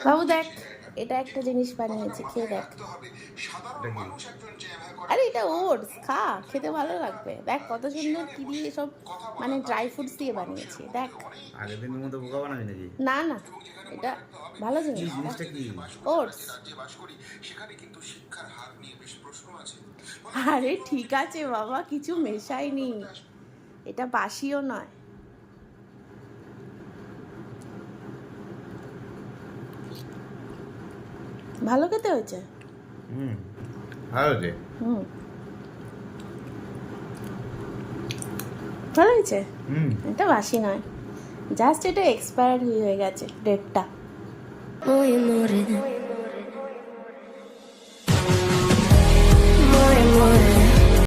বাবু দেখ, এটা একটা জিনিস বানিয়েছি, খেয়ে দেখ। আরে এটা ওটস, খা, খেতে ভালো লাগবে। দেখ কত সুন্দর কি দিয়ে সব মানে ড্রাই ফ্রুটস দিয়ে বানিয়েছি, দেখ। আগের দিনের মতো বোকা বানাবি নাকি? না না, এটা ভালো কি জিনিস, দেখ। জিনিসটা কি? ওটস। আরে ঠিক আছে বাবা, কিছু মেশাইনি, এটা বাসিও নয়। ভালো খেতে হয়েছে। হুম, ভালো রে। হুম, ভালো হয়েছে। হুম। এটা বাসি নয়, জাস্ট এটা এক্সপায়ার হয়ে গেছে ডেটটা।